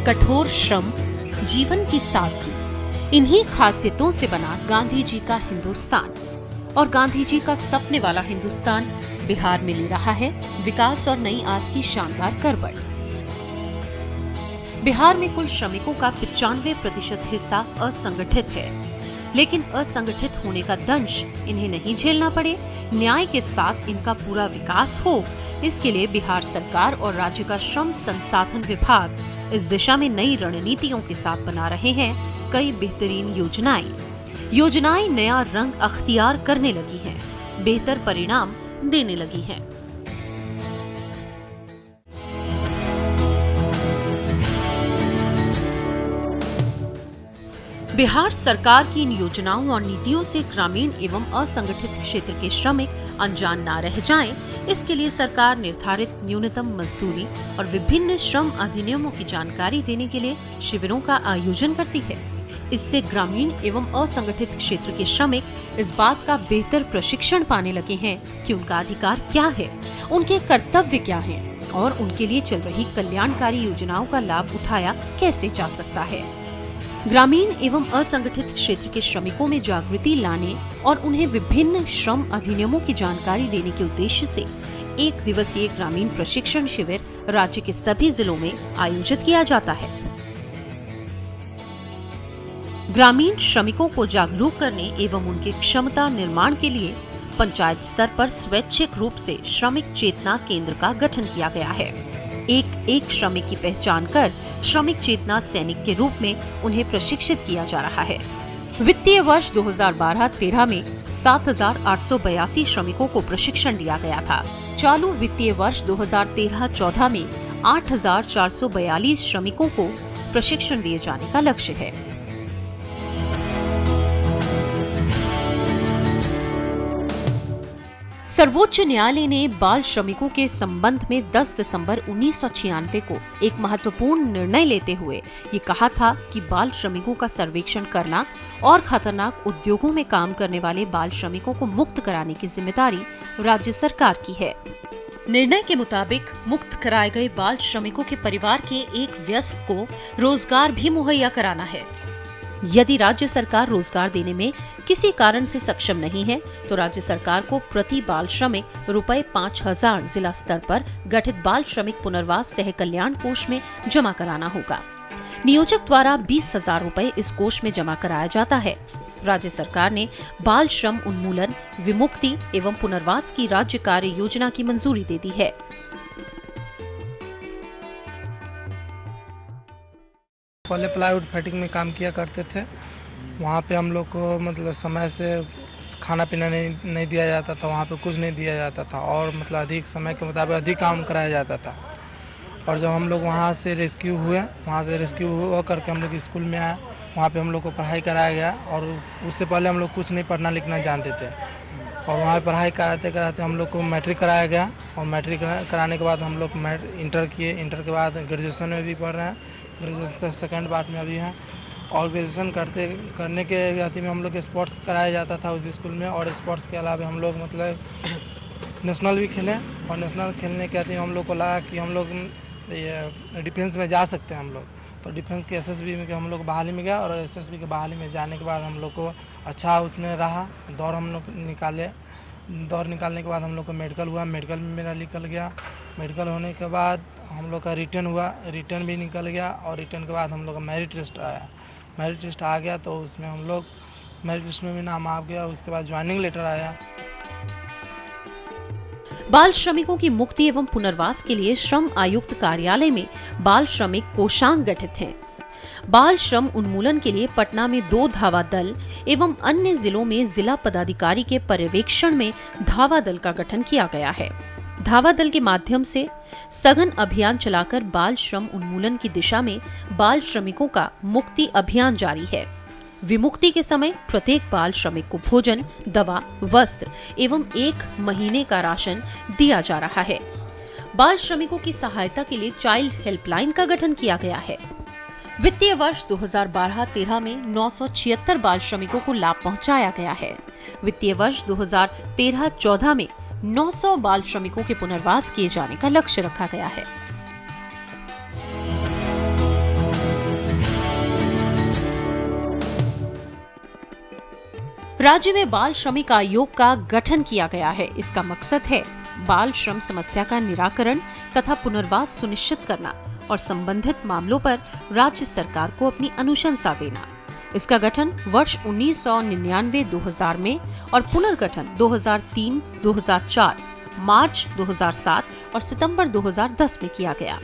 कठोर श्रम, जीवन की सादगी, इन्हीं खासियतों से बना गांधी जी का हिंदुस्तान। और गांधी जी का सपने वाला हिंदुस्तान बिहार में ले रहा है विकास और नई आस की शानदार करवट। बिहार में कुल श्रमिकों का 95% हिस्सा असंगठित है, लेकिन असंगठित होने का दंश इन्हें नहीं झेलना पड़े, न्याय के साथ इनका पूरा विकास हो, इसके लिए बिहार सरकार और राज्य का श्रम संसाधन विभाग इस दिशा में नई रणनीतियों के साथ बना रहे हैं कई बेहतरीन योजनाएं नया रंग अख्तियार करने लगी हैं, बेहतर परिणाम देने लगी हैं। बिहार सरकार की इन योजनाओं और नीतियों से ग्रामीण एवं असंगठित क्षेत्र के श्रमिक अनजान न रह जाएं, इसके लिए सरकार निर्धारित न्यूनतम मजदूरी और विभिन्न श्रम अधिनियमों की जानकारी देने के लिए शिविरों का आयोजन करती है। इससे ग्रामीण एवं असंगठित क्षेत्र के श्रमिक इस बात का बेहतर प्रशिक्षण पाने लगे हैं कि उनका अधिकार क्या है, उनके कर्तव्य क्या हैं और उनके लिए चल रही कल्याणकारी योजनाओं का लाभ उठाया कैसे जा सकता है। ग्रामीण एवं असंगठित क्षेत्र के श्रमिकों में जागृति लाने और उन्हें विभिन्न श्रम अधिनियमों की जानकारी देने के उद्देश्य से 1 दिवसीय ग्रामीण प्रशिक्षण शिविर राज्य के सभी जिलों में आयोजित किया जाता है। ग्रामीण श्रमिकों को जागरूक करने एवं उनके क्षमता निर्माण के लिए पंचायत स्तर पर स्वैच्छिक रूप से श्रमिक चेतना केंद्र का गठन किया गया है। एक श्रमिक की पहचान कर श्रमिक चेतना सैनिक के रूप में उन्हें प्रशिक्षित किया जा रहा है। वित्तीय वर्ष 2012-13 में 7,882 श्रमिकों को प्रशिक्षण दिया गया था। चालू वित्तीय वर्ष 2013-14 में 8,442 श्रमिकों को प्रशिक्षण दिए जाने का लक्ष्य है। सर्वोच्च न्यायालय ने बाल श्रमिकों के संबंध में 10 दिसंबर 1996 को एक महत्वपूर्ण निर्णय लेते हुए ये कहा था कि बाल श्रमिकों का सर्वेक्षण करना और खतरनाक उद्योगों में काम करने वाले बाल श्रमिकों को मुक्त कराने की जिम्मेदारी राज्य सरकार की है। निर्णय के मुताबिक मुक्त कराए गए बाल श्रमिकों के परिवार के एक वयस्क को रोजगार भी मुहैया कराना है। यदि राज्य सरकार रोजगार देने में किसी कारण से सक्षम नहीं है तो राज्य सरकार को प्रति बाल श्रमिक रुपए 5,000 जिला स्तर पर गठित बाल श्रमिक पुनर्वास सह कल्याण कोष में जमा कराना होगा। नियोजक द्वारा 20,000 रुपए इस कोष में जमा कराया जाता है। राज्य सरकार ने बाल श्रम उन्मूलन, विमुक्ति एवं पुनर्वास की राज्य कार्य योजना की मंजूरी दे दी है। पहले प्लाईवुड फाइटिंग में काम किया करते थे। वहाँ पे हम लोग को मतलब समय से खाना पीना नहीं दिया जाता था, वहाँ पे कुछ नहीं दिया जाता था और मतलब अधिक समय के मुताबिक अधिक काम कराया जाता था। और जब हम लोग वहाँ से रेस्क्यू हुआ करके हम लोग स्कूल में आए, वहाँ पे हम लोग को पढ़ाई कराया गया और उससे पहले हम लोग कुछ नहीं पढ़ना लिखना जानते थे। और वहाँ पढ़ाई कराते कराते हम लोग को मैट्रिक कराया गया और मैट्रिक कराने के बाद हम लोग इंटर किए। इंटर के बाद ग्रेजुएशन में भी पढ़ रहे हैं, ग्रेजुएशन सेकंड पार्ट में अभी हैं। और ग्रेजुएशन करने के अथी में हम लोग स्पोर्ट्स कराया जाता था उस स्कूल में। और स्पोर्ट्स के अलावा हम लोग मतलब नेशनल भी खेले और नेशनल खेलने के अथी में हम लोग को लगा कि हम लोग ये डिफेंस में जा सकते हैं हम लोग। तो डिफेंस के एसएसबी में हम लोग बहाली में गया और एसएसबी के बहाली में जाने के बाद हम लोग को अच्छा उसमें रहा। दौड़ हम लोग निकाले, दौड़ निकालने के बाद हम लोग को मेडिकल हुआ, मेडिकल में मेरा निकल गया। मेडिकल होने के बाद हम लोग का रिटर्न हुआ, रिटर्न भी निकल गया और रिटर्न के बाद हम लोग का मेरिट लिस्ट आया। मेरिट लिस्ट आ गया तो उसमें हम लोग मेरिट लिस्ट में भी नाम आ गया। उसके बाद ज्वाइनिंग लेटर आया। बाल श्रमिकों की मुक्ति एवं पुनर्वास के लिए श्रम आयुक्त कार्यालय में बाल श्रमिक कोषांग गठित है। बाल श्रम उन्मूलन के लिए पटना में 2 धावा दल एवं अन्य जिलों में जिला पदाधिकारी के पर्यवेक्षण में धावा दल का गठन किया गया है। धावा दल के माध्यम से सघन अभियान चलाकर बाल श्रम उन्मूलन की दिशा में बाल श्रमिकों का मुक्ति अभियान जारी है। विमुक्ति के समय प्रत्येक बाल श्रमिक को भोजन, दवा, वस्त्र एवं 1 महीने का राशन दिया जा रहा है। बाल श्रमिकों की सहायता के लिए चाइल्ड हेल्पलाइन का गठन किया गया है। वित्तीय वर्ष 2012-13 में 976 बाल श्रमिकों को लाभ पहुंचाया गया है। वित्तीय वर्ष 2013-14 में 900 बाल श्रमिकों के पुनर्वास किए जाने का लक्ष्य रखा गया है। राज्य में बाल श्रमिक आयोग का गठन किया गया है। इसका मकसद है बाल श्रम समस्या का निराकरण तथा पुनर्वास सुनिश्चित करना और संबंधित मामलों पर राज्य सरकार को अपनी अनुशंसा देना। इसका गठन वर्ष 1999-2000 में और पुनर्गठन 2003, 2004, मार्च 2007 और सितंबर 2010 में किया गया।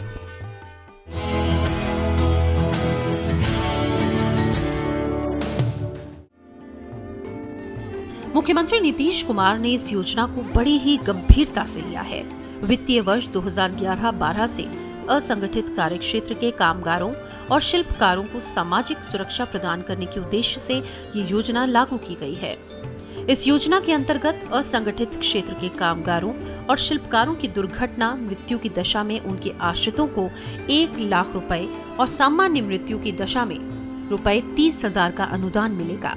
मुख्यमंत्री नीतीश कुमार ने इस योजना को बड़ी ही गंभीरता से लिया है। वित्तीय वर्ष 2011-12 से असंगठित कार्यक्षेत्र के कामगारों और शिल्पकारों को सामाजिक सुरक्षा प्रदान करने के उद्देश्य से ये योजना लागू की गई है। इस योजना के अंतर्गत असंगठित क्षेत्र के कामगारों और शिल्पकारों की दुर्घटना मृत्यु की दशा में उनके आश्रितों को 1 लाख रुपए और सामान्य मृत्यु की दशा में रुपए 30,000 का अनुदान मिलेगा।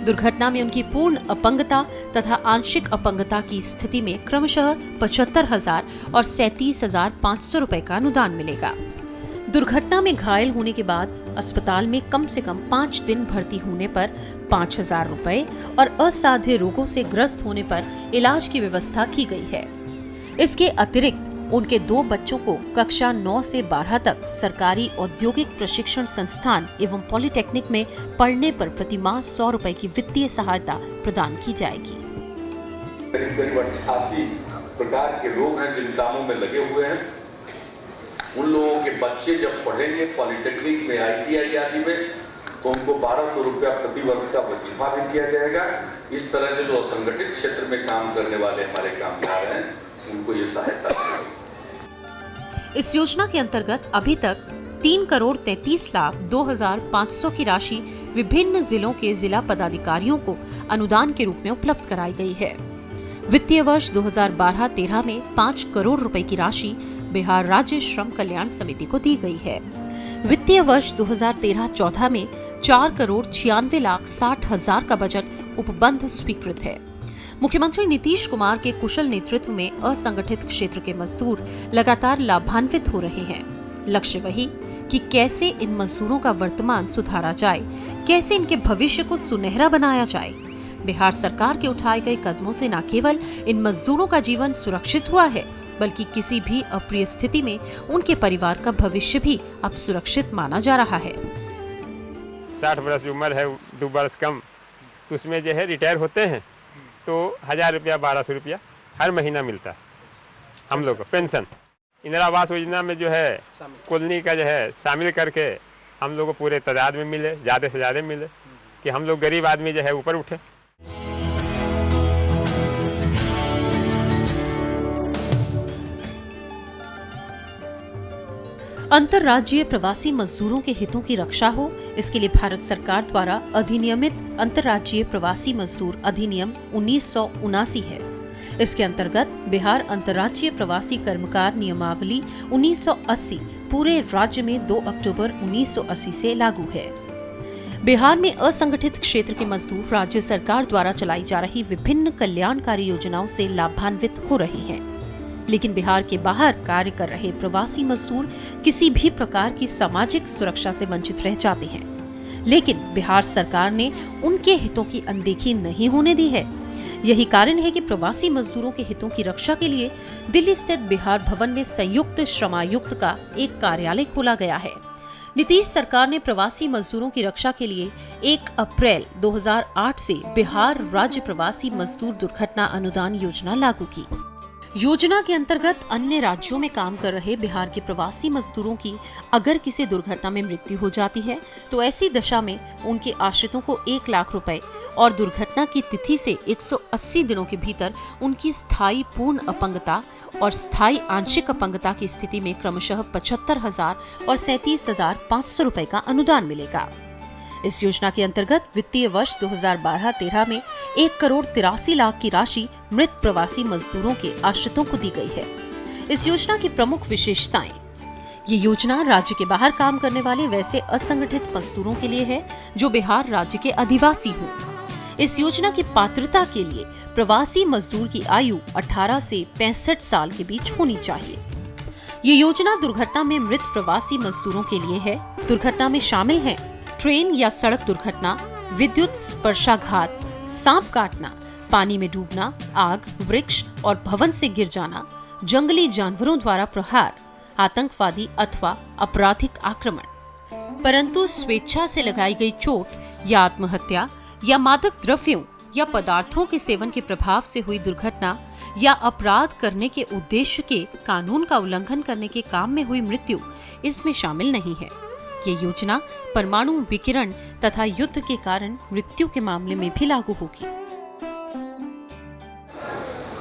दुर्घटना में उनकी पूर्ण अपंगता तथा आंशिक अपंगता की स्थिति में क्रमशः 75,000 और 37,500 रुपए का अनुदान मिलेगा। दुर्घटना में घायल होने के बाद अस्पताल में कम से कम 5 दिन भर्ती होने पर 5,000 रुपए और असाध्य रोगों से ग्रस्त होने पर इलाज की व्यवस्था की गई है। इसके अतिरिक्त उनके 2 बच्चों को कक्षा 9 से 12 तक सरकारी औद्योगिक प्रशिक्षण संस्थान एवं पॉलिटेक्निक में पढ़ने पर प्रतिमाह 100 रुपए की वित्तीय सहायता प्रदान की जाएगी। करीब 88 प्रकार के लोग हैं जिन कामों में लगे हुए हैं। उन लोगों के बच्चे जब पढ़ेंगे पॉलिटेक्निक में, ITI आदि में, तो उनको 1,200 रुपया प्रति वर्ष का वजीफा भी दिया जाएगा। इस तरह के जो असंगठित क्षेत्र में काम करने वाले हमारे कामगार हैं उनको ये सहायता मिलेगी। इस योजना के अंतर्गत अभी तक 3,33,02,500 की राशि विभिन्न जिलों के जिला पदाधिकारियों को अनुदान के रूप में उपलब्ध कराई गई है। वित्तीय वर्ष 2012-13 में 5 करोड़ रुपए की राशि बिहार राज्य श्रम कल्याण समिति को दी गई है। वित्तीय वर्ष 2013-14 में 4,96,60,000 का बजट उपबंध स्वीकृत है। मुख्यमंत्री नीतीश कुमार के कुशल नेतृत्व में असंगठित क्षेत्र के मजदूर लगातार लाभान्वित हो रहे हैं। लक्ष्य वही कि कैसे इन मजदूरों का वर्तमान सुधारा जाए, कैसे इनके भविष्य को सुनहरा बनाया जाए। बिहार सरकार के उठाए गए कदमों से न केवल इन मजदूरों का जीवन सुरक्षित हुआ है, बल्कि किसी भी अप्रिय स्थिति में उनके परिवार का भविष्य भी अब सुरक्षित माना जा रहा है। 60 वर्ष की उम्र है, 2 वर्ष कम, तो उसमें जो है रिटायर होते हैं तो 1,000 रुपया 1,200 रुपया हर महीना मिलता है हम लोग को पेंशन। इंदिरा आवास योजना में जो है कॉलोनी का जो है शामिल करके हम लोग को पूरे तादाद में मिले, ज़्यादा से ज़्यादा मिले कि हम लोग गरीब आदमी जो है ऊपर उठे। अंतर्राज्यीय प्रवासी मजदूरों के हितों की रक्षा हो, इसके लिए भारत सरकार द्वारा अधिनियमित अंतर्राज्यीय प्रवासी मजदूर अधिनियम 1979 है। इसके अंतर्गत बिहार अंतर्राज्यीय प्रवासी कर्मकार नियमावली 1980 पूरे राज्य में 2 अक्टूबर 1980 से लागू है। बिहार में असंगठित क्षेत्र के मजदूर राज्य सरकार द्वारा चलाई जा रही विभिन्न कल्याणकारी योजनाओं से लाभान्वित हो रहे हैं, लेकिन बिहार के बाहर कार्य कर रहे प्रवासी मजदूर किसी भी प्रकार की सामाजिक सुरक्षा से वंचित रह जाते हैं। लेकिन बिहार सरकार ने उनके हितों की अनदेखी नहीं होने दी है। यही कारण है कि प्रवासी मजदूरों के हितों की रक्षा के लिए दिल्ली स्थित बिहार भवन में संयुक्त श्रमायुक्त का एक कार्यालय खोला गया है। नीतीश सरकार ने प्रवासी मजदूरों की रक्षा के लिए 1 अप्रैल 2008 से बिहार राज्य प्रवासी मजदूर दुर्घटना अनुदान योजना लागू की। योजना के अंतर्गत अन्य राज्यों में काम कर रहे बिहार के प्रवासी मजदूरों की अगर किसी दुर्घटना में मृत्यु हो जाती है तो ऐसी दशा में उनके आश्रितों को 1 लाख रुपए और दुर्घटना की तिथि से 180 दिनों के भीतर उनकी स्थायी पूर्ण अपंगता और स्थायी आंशिक अपंगता की स्थिति में क्रमशः 75,000 और 37,500 रुपए का अनुदान मिलेगा। इस योजना के अंतर्गत वित्तीय वर्ष 2012-13 में 1,83,00,000 की राशि मृत प्रवासी मजदूरों के आश्रितों को दी गई है। इस योजना की प्रमुख विशेषताएं: ये योजना राज्य के बाहर काम करने वाले वैसे असंगठित मजदूरों के लिए है जो बिहार राज्य के अधिवासी हों। इस योजना की पात्रता के लिए प्रवासी मजदूर की आयु 18 से 65 साल के बीच होनी चाहिए। ये योजना दुर्घटना में मृत प्रवासी मजदूरों के लिए है। दुर्घटना में शामिल हैं ट्रेन या सड़क दुर्घटना, विद्युत स्पर्शाघात, सांप काटना, पानी में डूबना, आग, वृक्ष और भवन से गिर जाना, जंगली जानवरों द्वारा प्रहार, आतंकवादी अथवा आपराधिक आक्रमण। परंतु स्वेच्छा से लगाई गई चोट या आत्महत्या या मादक द्रव्यों या पदार्थों के सेवन के प्रभाव से हुई दुर्घटना या अपराध करने के उद्देश्य के कानून का उल्लंघन करने के काम में हुई मृत्यु इसमें शामिल नहीं है। ये योजना परमाणु विकिरण तथा युद्ध के कारण मृत्यु के मामले में भी लागू होगी।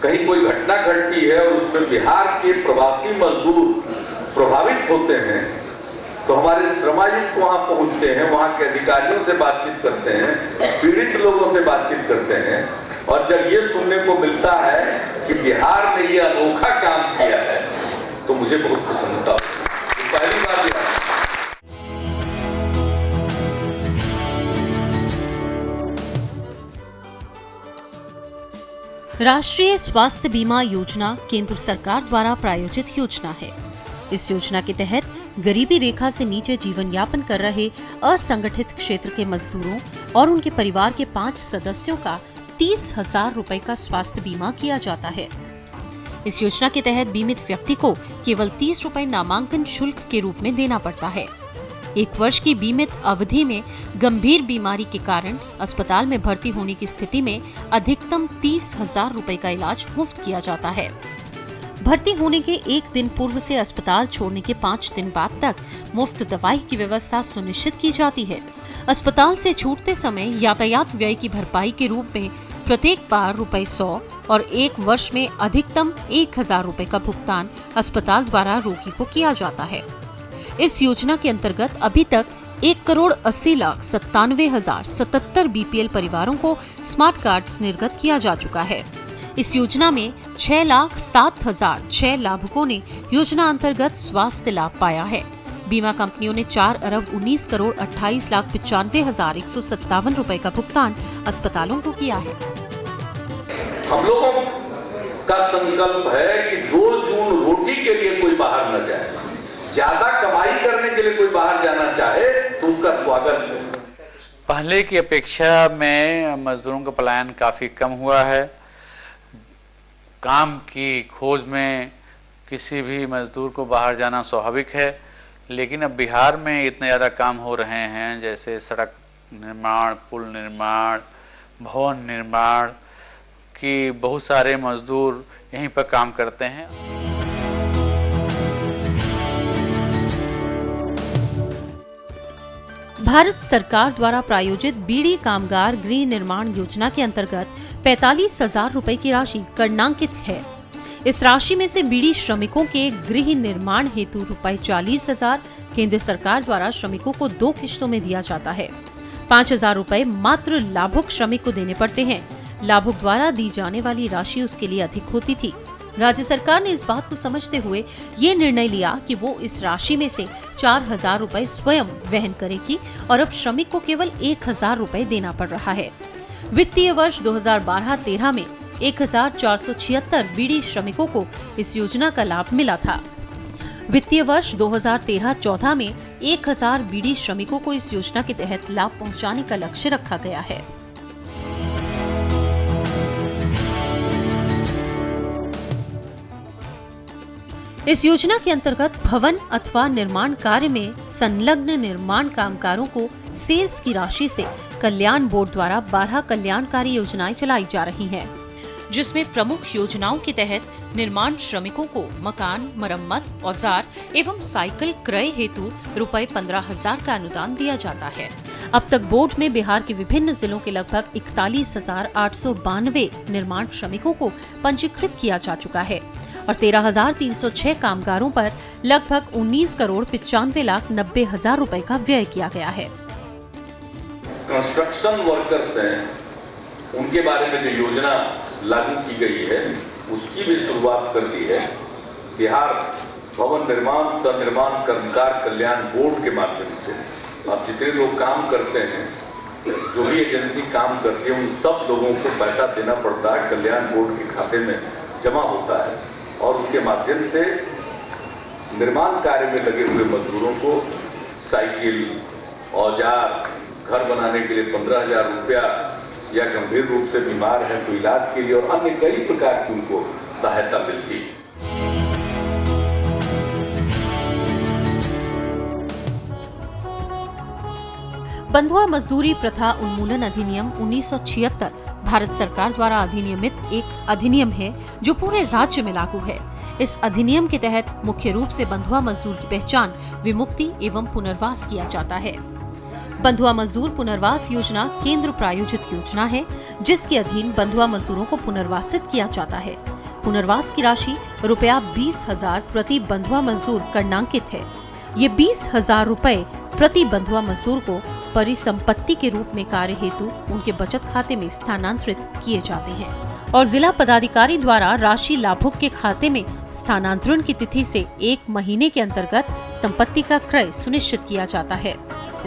कहीं कोई घटना घटती है और उसमें बिहार के प्रवासी मजदूर प्रभावित होते हैं तो हमारे श्रमायुक्त वहां पहुंचते हैं, वहां के अधिकारियों से बातचीत करते हैं, पीड़ित लोगों से बातचीत करते हैं और जब ये सुनने को मिलता है कि बिहार ने ये अनोखा काम किया है तो मुझे बहुत प्रसन्नता होती है। पहली बार बिहार राष्ट्रीय स्वास्थ्य बीमा योजना केंद्र सरकार द्वारा प्रायोजित योजना है। इस योजना के तहत गरीबी रेखा से नीचे जीवन यापन कर रहे असंगठित क्षेत्र के मजदूरों और उनके परिवार के 5 सदस्यों का 30,000 रुपए का स्वास्थ्य बीमा किया जाता है। इस योजना के तहत बीमित व्यक्ति को केवल 30 रुपए नामांकन शुल्क के रूप में देना पड़ता है। 1 वर्ष की बीमित अवधि में गंभीर बीमारी के कारण अस्पताल में भर्ती होने की स्थिति में अधिकतम 30,000 रुपए का इलाज मुफ्त किया जाता है। भर्ती होने के 1 दिन पूर्व से अस्पताल छोड़ने के 5 दिन बाद तक मुफ्त दवाई की व्यवस्था सुनिश्चित की जाती है। अस्पताल से छूटते समय यातायात व्यय की भरपाई के रूप में प्रत्येक बार ₹100 और 1 वर्ष में अधिकतम 1,000 रुपए का भुगतान अस्पताल द्वारा रोगी को किया जाता है। इस योजना के अंतर्गत अभी तक 1,80,97,077 बीपीएल परिवारों को स्मार्ट कार्ड्स निर्गत किया जा चुका है। इस योजना में 6,07,006 लाभुकों ने योजना अंतर्गत स्वास्थ्य लाभ पाया है। बीमा कंपनियों ने 4,19,28,95,157 रुपए का भुगतान अस्पतालों को किया है। हम लोगों का संकल्प है कि 2 जून रोटी के लिए कोई बाहर न जाए। ज्यादा कमाई करने के लिए कोई बाहर जाना चाहे तो उसका स्वागत है। पहले की अपेक्षा में मजदूरों का पलायन काफी कम हुआ है। काम की खोज में किसी भी मजदूर को बाहर जाना स्वाभाविक है, लेकिन अब बिहार में इतने ज़्यादा काम हो रहे हैं, जैसे सड़क निर्माण, पुल निर्माण, भवन निर्माण, कि बहुत सारे मजदूर यहीं पर काम करते हैं। भारत सरकार द्वारा प्रायोजित बीड़ी कामगार गृह निर्माण योजना के अंतर्गत 45,000 रुपए की राशि करणांकित है। इस राशि में से बीड़ी श्रमिकों के गृह निर्माण हेतु ₹40,000 केंद्र सरकार द्वारा श्रमिकों को 2 किश्तों में दिया जाता है। 5,000 रुपए मात्र लाभुक श्रमिक को देने पड़ते हैं। लाभुक द्वारा दी जाने वाली राशि उसके लिए अधिक होती थी। राज्य सरकार ने इस बात को समझते हुए ये निर्णय लिया कि वो इस राशि में से 4,000 रुपए स्वयं वहन करेगी और अब श्रमिक को केवल 1,000 रुपए देना पड़ रहा है। वित्तीय वर्ष 2012-13 में 1,476 बीड़ी श्रमिकों को इस योजना का लाभ मिला था। वित्तीय वर्ष 2013-14 में 1,000 बीड़ी श्रमिकों को इस योजना के तहत लाभ पहुंचाने का लक्ष्य रखा गया है। इस योजना के अंतर्गत भवन अथवा निर्माण कार्य में संलग्न निर्माण कामगारों को सेस की राशि से कल्याण बोर्ड द्वारा 12 कल्याणकारी योजनाएं चलाई जा रही हैं, जिसमें प्रमुख योजनाओं के तहत निर्माण श्रमिकों को मकान, मरम्मत, औजार एवं साइकिल क्रय हेतु ₹15,000 का अनुदान दिया जाता है। अब तक बोर्ड में बिहार के विभिन्न जिलों के लगभग 41,892 निर्माण श्रमिकों को पंजीकृत किया जा चुका है और 13,306 कामगारों पर लगभग 19,95,90,000 रुपए का व्यय किया गया है। कंस्ट्रक्शन वर्कर्स हैं, उनके बारे में जो योजना लागू की गई है उसकी भी शुरुआत कर दी है। बिहार भवन निर्माण सह निर्माण कर्मकार कल्याण बोर्ड के माध्यम से आप जितने लोग काम करते हैं, जो भी एजेंसी काम करती है, उन सब लोगों को पैसा देना पड़ता है, कल्याण बोर्ड के खाते में जमा होता है और उसके माध्यम से निर्माण कार्य में लगे हुए मजदूरों को साइकिल, औजार, घर बनाने के लिए 15,000 रुपया या गंभीर रूप से बीमार हैं तो इलाज के लिए और अन्य कई प्रकार की उनको सहायता मिलती है। बंधुआ मजदूरी प्रथा उन्मूलन अधिनियम 1976 भारत सरकार द्वारा अधिनियमित एक अधिनियम है जो पूरे राज्य में लागू है। इस अधिनियम के तहत मुख्य रूप से बंधुआ मजदूर की पहचान, विमुक्ति एवं पुनर्वास किया जाता है। बंधुआ मजदूर पुनर्वास योजना केंद्र प्रायोजित योजना है जिसके अधीन बंधुआ मजदूरों को पुनर्वासित किया जाता है। पुनर्वास की राशि रुपया 20,000 प्रति बंधुआ मजदूर करनांकित है। ये 20,000 रुपए प्रति बंधुआ मजदूर को परिसंपत्ति के रूप में कार्य हेतु उनके बचत खाते में स्थानांतरित किए जाते हैं और जिला पदाधिकारी द्वारा राशि लाभुक के खाते में स्थानांतरण की तिथि से 1 महीने के अंतर्गत संपत्ति का क्रय सुनिश्चित किया जाता है।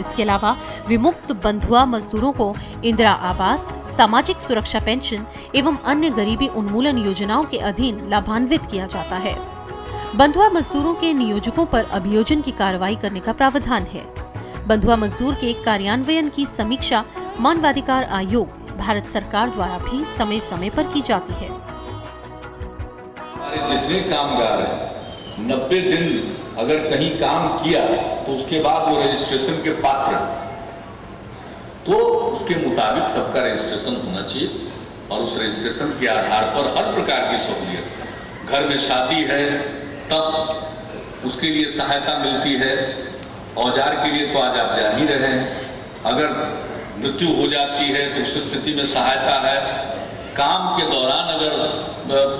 इसके अलावा विमुक्त बंधुआ मजदूरों को इंदिरा आवास, सामाजिक सुरक्षा पेंशन एवं अन्य गरीबी उन्मूलन योजनाओं के अधीन लाभान्वित किया जाता है। बंधुआ मजदूरों के नियोजकों पर अभियोजन की कार्रवाई करने का प्रावधान है। बंधुआ मजदूर के कार्यान्वयन की समीक्षा मानवाधिकार आयोग भारत सरकार द्वारा भी समय समय पर की जाती है। हमारे जितने कामगार हैं 90 दिन अगर कहीं काम किया तो उसके बाद वो रजिस्ट्रेशन के पात्र, तो उसके मुताबिक सबका रजिस्ट्रेशन होना चाहिए और उस रजिस्ट्रेशन के आधार पर हर प्रकार की सहूलियत, घर में शादी है तब उसके लिए सहायता मिलती है, औजार के लिए तो आज आप जान ही रहे हैं, अगर मृत्यु हो जाती है तो उस स्थिति में सहायता है, काम के दौरान अगर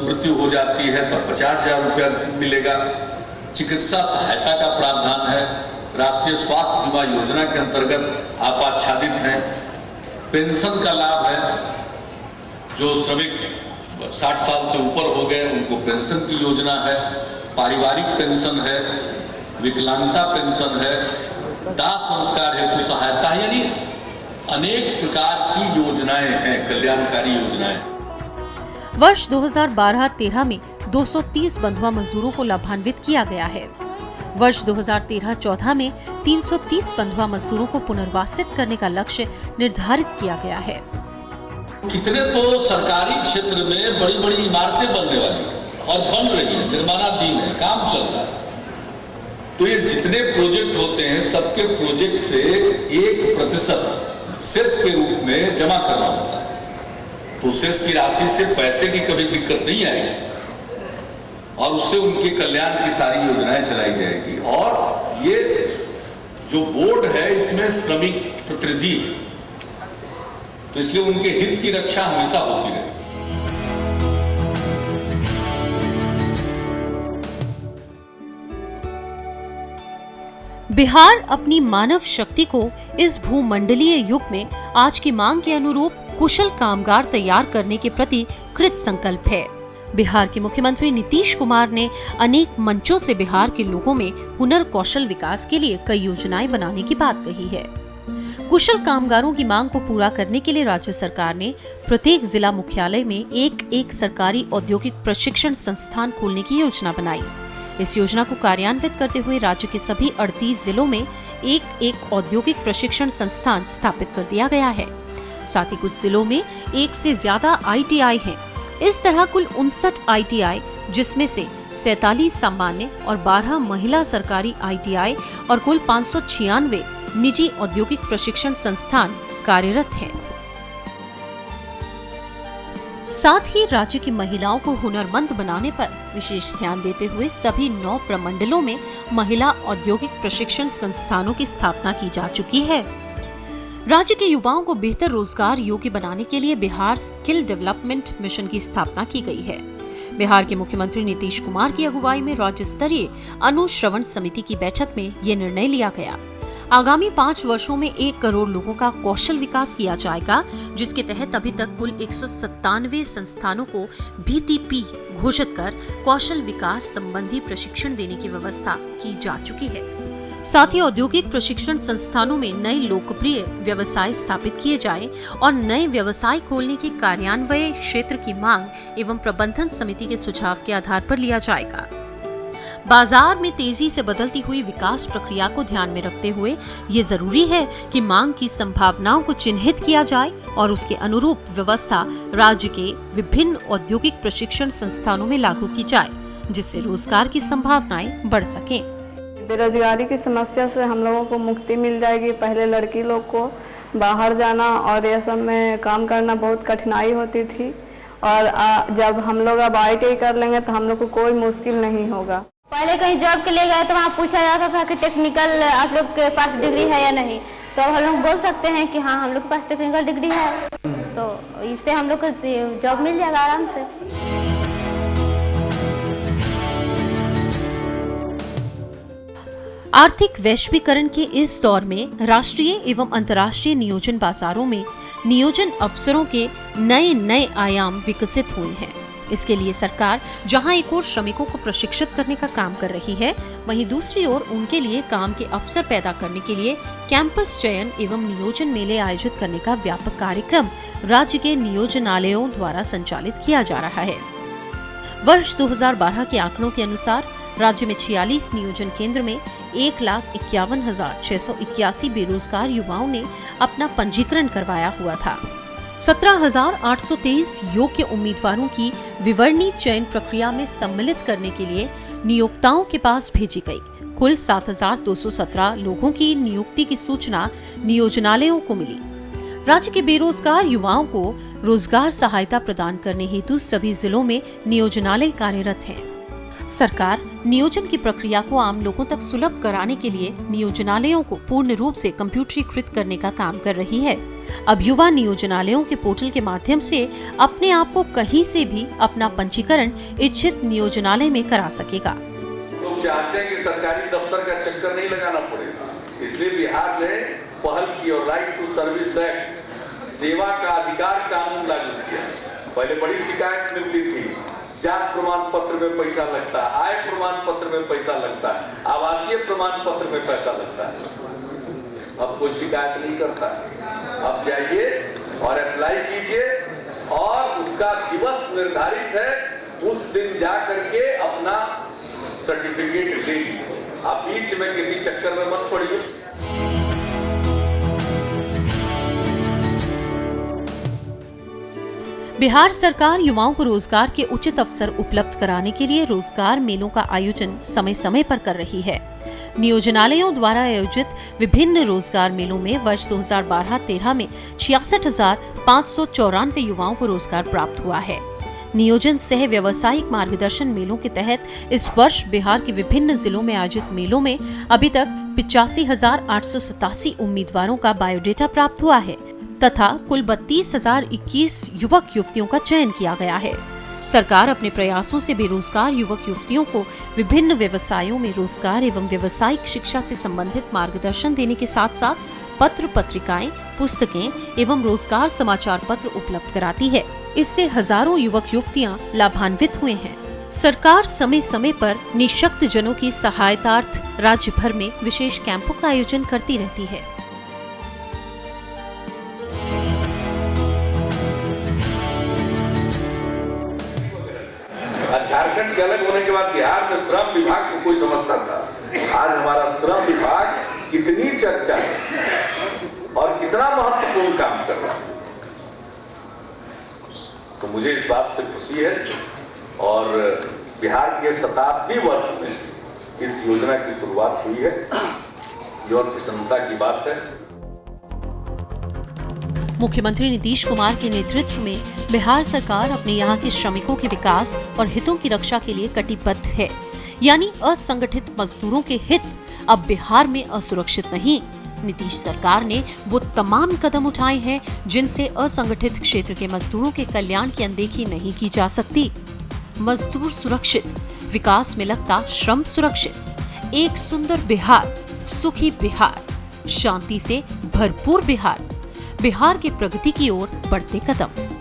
मृत्यु हो जाती है तो 50,000 रुपया मिलेगा, चिकित्सा सहायता का प्रावधान है, राष्ट्रीय स्वास्थ्य बीमा योजना के अंतर्गत आप आच्छादित हैं, पेंशन का लाभ है, जो श्रमिक 60 साल से ऊपर हो गए उनको पेंशन की योजना है, पारिवारिक पेंशन है, विकलांगता पेंशन है, दाह संस्कार हेतु सहायता है, यानी अनेक प्रकार की योजनाएं हैं, कल्याणकारी योजनाएं। वर्ष 2012-13 में 230 बंधुआ मजदूरों को लाभान्वित किया गया है। वर्ष 2013-14 में 330 बंधुआ मजदूरों को पुनर्वासित करने का लक्ष्य निर्धारित किया गया है। कितने तो सरकारी क्षेत्र में बड़ी बड़ी इमारतें बनने वाली और बन रही है, निर्माणाधीन है, काम चल रहा है, तो ये जितने प्रोजेक्ट होते हैं सबके प्रोजेक्ट से 1% सेस के रूप में जमा करना होता है, तो सेस की राशि से पैसे की कभी दिक्कत नहीं आएगी और उससे उनके कल्याण की सारी योजनाएं चलाई जाएगी। और ये जो बोर्ड है इसमें श्रमिक प्रतिनिधि, तो इसलिए उनके हित की रक्षा हमेशा होती रहेगी। बिहार अपनी मानव शक्ति को इस भूमंडलीय युग में आज की मांग के अनुरूप कुशल कामगार तैयार करने के प्रति कृत संकल्प है। बिहार के मुख्यमंत्री नीतीश कुमार ने अनेक मंचों से बिहार के लोगों में हुनर कौशल विकास के लिए कई योजनाएं बनाने की बात कही है। कुशल कामगारों की मांग को पूरा करने के लिए राज्य सरकार ने प्रत्येक जिला मुख्यालय में एक सरकारी औद्योगिक प्रशिक्षण संस्थान खोलने की योजना बनाई। इस योजना को कार्यान्वित करते हुए राज्य के सभी 38 जिलों में एक औद्योगिक प्रशिक्षण संस्थान स्थापित कर दिया गया है। साथ ही कुछ जिलों में 1 से ज्यादा ITI हैं। इस तरह कुल 59 ITI, जिसमें से 47 सामान्य और 12 महिला सरकारी ITI और कुल 596 निजी औद्योगिक प्रशिक्षण संस्थान कार्यरत हैं। साथ ही राज्य की महिलाओं को हुनरमंद बनाने पर विशेष ध्यान देते हुए सभी 9 प्रमंडलों में महिला औद्योगिक प्रशिक्षण संस्थानों की स्थापना की जा चुकी है। राज्य के युवाओं को बेहतर रोजगार योग्य बनाने के लिए बिहार स्किल डेवलपमेंट मिशन की स्थापना की गई है। बिहार के मुख्यमंत्री नीतीश कुमार की अगुवाई में राज्य स्तरीय अनुश्रवण समिति की बैठक में ये निर्णय लिया गया। आगामी 5 वर्षों में 1 करोड़ लोगों का कौशल विकास किया जाएगा, जिसके तहत अभी तक कुल 197 संस्थानों को BTP घोषित कर कौशल विकास संबंधी प्रशिक्षण देने की व्यवस्था की जा चुकी है। साथ ही औद्योगिक प्रशिक्षण संस्थानों में नए लोकप्रिय व्यवसाय स्थापित किए जाए और नए व्यवसाय खोलने के कार्यान्वयन क्षेत्र की मांग एवं प्रबंधन समिति के सुझाव के आधार पर लिया जाएगा। बाजार में तेजी से बदलती हुई विकास प्रक्रिया को ध्यान में रखते हुए ये जरूरी है कि मांग की संभावनाओं को चिन्हित किया जाए और उसके अनुरूप व्यवस्था राज्य के विभिन्न औद्योगिक प्रशिक्षण संस्थानों में लागू की जाए, जिससे रोजगार की संभावनाएं बढ़ सकें। बेरोजगारी की समस्या से हम लोगों को मुक्ति मिल जाएगी। पहले लड़की लोग को बाहर जाना और ये सब में काम करना बहुत कठिनाई होती थी, और जब हम लोग अब ITI कर लेंगे तो हम लोग को कोई मुश्किल नहीं होगा। पहले कहीं जॉब के लिए गए तो वहाँ पूछा जाता था कि टेक्निकल आप लोग के पास डिग्री है या नहीं, तो अब हम लोग बोल सकते हैं कि हाँ हम लोग के पास टेक्निकल डिग्री है, तो इससे हम लोग को जॉब मिल जाएगा आराम से। आर्थिक वैश्वीकरण के इस दौर में राष्ट्रीय एवं अंतर्राष्ट्रीय नियोजन बाजारों में नियोजन अवसरों के नए नए आयाम विकसित हुए हैं। इसके लिए सरकार जहां एक ओर श्रमिकों को प्रशिक्षित करने का काम कर रही है, वहीं दूसरी ओर उनके लिए काम के अवसर पैदा करने के लिए कैंपस चयन एवं नियोजन मेले आयोजित करने का व्यापक कार्यक्रम राज्य के नियोजनालयों द्वारा संचालित किया जा रहा है। वर्ष 2012 के आंकड़ों के अनुसार राज्य में 46 नियोजन केंद्र में 1,51,681 बेरोजगार युवाओं ने अपना पंजीकरण करवाया हुआ था। 17,823 योग्य उम्मीदवारों की विवरणी चयन प्रक्रिया में सम्मिलित करने के लिए नियोक्ताओं के पास भेजी गई। कुल 7,217 लोगों की नियुक्ति की सूचना नियोजनालयों को मिली। राज्य के बेरोजगार युवाओं को रोजगार सहायता प्रदान करने हेतु सभी जिलों में नियोजनालय कार्यरत हैं। सरकार नियोजन की प्रक्रिया को आम लोगों तक सुलभ कराने के लिए नियोजनालयों को पूर्ण रूप से कंप्यूटरीकृत करने का काम कर रही है। अब युवा नियोजनालयों के पोर्टल के माध्यम से अपने आप को कहीं से भी अपना पंजीकरण इच्छित नियोजनालय में करा सकेगा। लोग चाहते हैं कि सरकारी दफ्तर का चक्कर नहीं लगाना पड़ेगा, इसलिए बिहार ने पहल की और राइट टू सर्विस एक्ट, सेवा का अधिकार कानून लागू किया। पहले बड़ी शिकायत मिलती थी, जात प्रमाण पत्र में पैसा लगता है, आय प्रमाण पत्र में पैसा लगता है, आवासीय प्रमाण पत्र में पैसा लगता है। अब कोई शिकायत नहीं करता। अब जाइए और अप्लाई कीजिए और उसका दिवस निर्धारित है, उस दिन जा करके अपना सर्टिफिकेट ले लीजिए। आप बीच में किसी चक्कर में मत पड़िए। बिहार सरकार युवाओं को रोजगार के उचित अवसर उपलब्ध कराने के लिए रोजगार मेलों का आयोजन समय समय पर कर रही है। नियोजनालयों द्वारा आयोजित विभिन्न रोजगार मेलों में वर्ष 2012-13 में 66,594 युवाओं को रोजगार प्राप्त हुआ है। नियोजन सह व्यवसायिक मार्गदर्शन मेलों के तहत इस वर्ष बिहार के विभिन्न जिलों में आयोजित मेलों में अभी तक 85,887 उम्मीदवारों का बायोडेटा प्राप्त हुआ है तथा कुल 32,021 युवक युवतियों का चयन किया गया है। सरकार अपने प्रयासों से बेरोजगार युवक युवतियों को विभिन्न व्यवसायों में रोजगार एवं व्यवसायिक शिक्षा से संबंधित मार्गदर्शन देने के साथ साथ पत्र पत्रिकाएं, पुस्तकें एवं रोजगार समाचार पत्र उपलब्ध कराती है। इससे हजारों युवक युवतियां लाभान्वित हुए हैं। सरकार समय समय पर निःशक्त जनों की सहायतार्थ राज्य भर में विशेष कैंपों का आयोजन करती रहती है। झारखंड के अलग होने के बाद बिहार में श्रम विभाग को कोई समझता था। आज हमारा श्रम विभाग कितनी चर्चा है और कितना महत्वपूर्ण काम कर रहा है, तो मुझे इस बात से खुशी है। और बिहार के शताब्दी वर्ष में इस योजना की शुरुआत हुई है, ये और प्रसन्नता की बात है। मुख्यमंत्री नीतीश कुमार के नेतृत्व में बिहार सरकार अपने यहाँ के श्रमिकों के विकास और हितों की रक्षा के लिए कटिबद्ध है। यानी असंगठित मजदूरों के हित अब बिहार में असुरक्षित नहीं। नीतीश सरकार ने वो तमाम कदम उठाए हैं जिनसे असंगठित क्षेत्र के मजदूरों के कल्याण की अनदेखी नहीं की जा सकती। मजदूर सुरक्षित, विकास में लगता श्रम सुरक्षित, एक सुंदर बिहार, सुखी बिहार, शांति से भरपूर बिहार, बिहार के प्रगति की ओर बढ़ते कदम।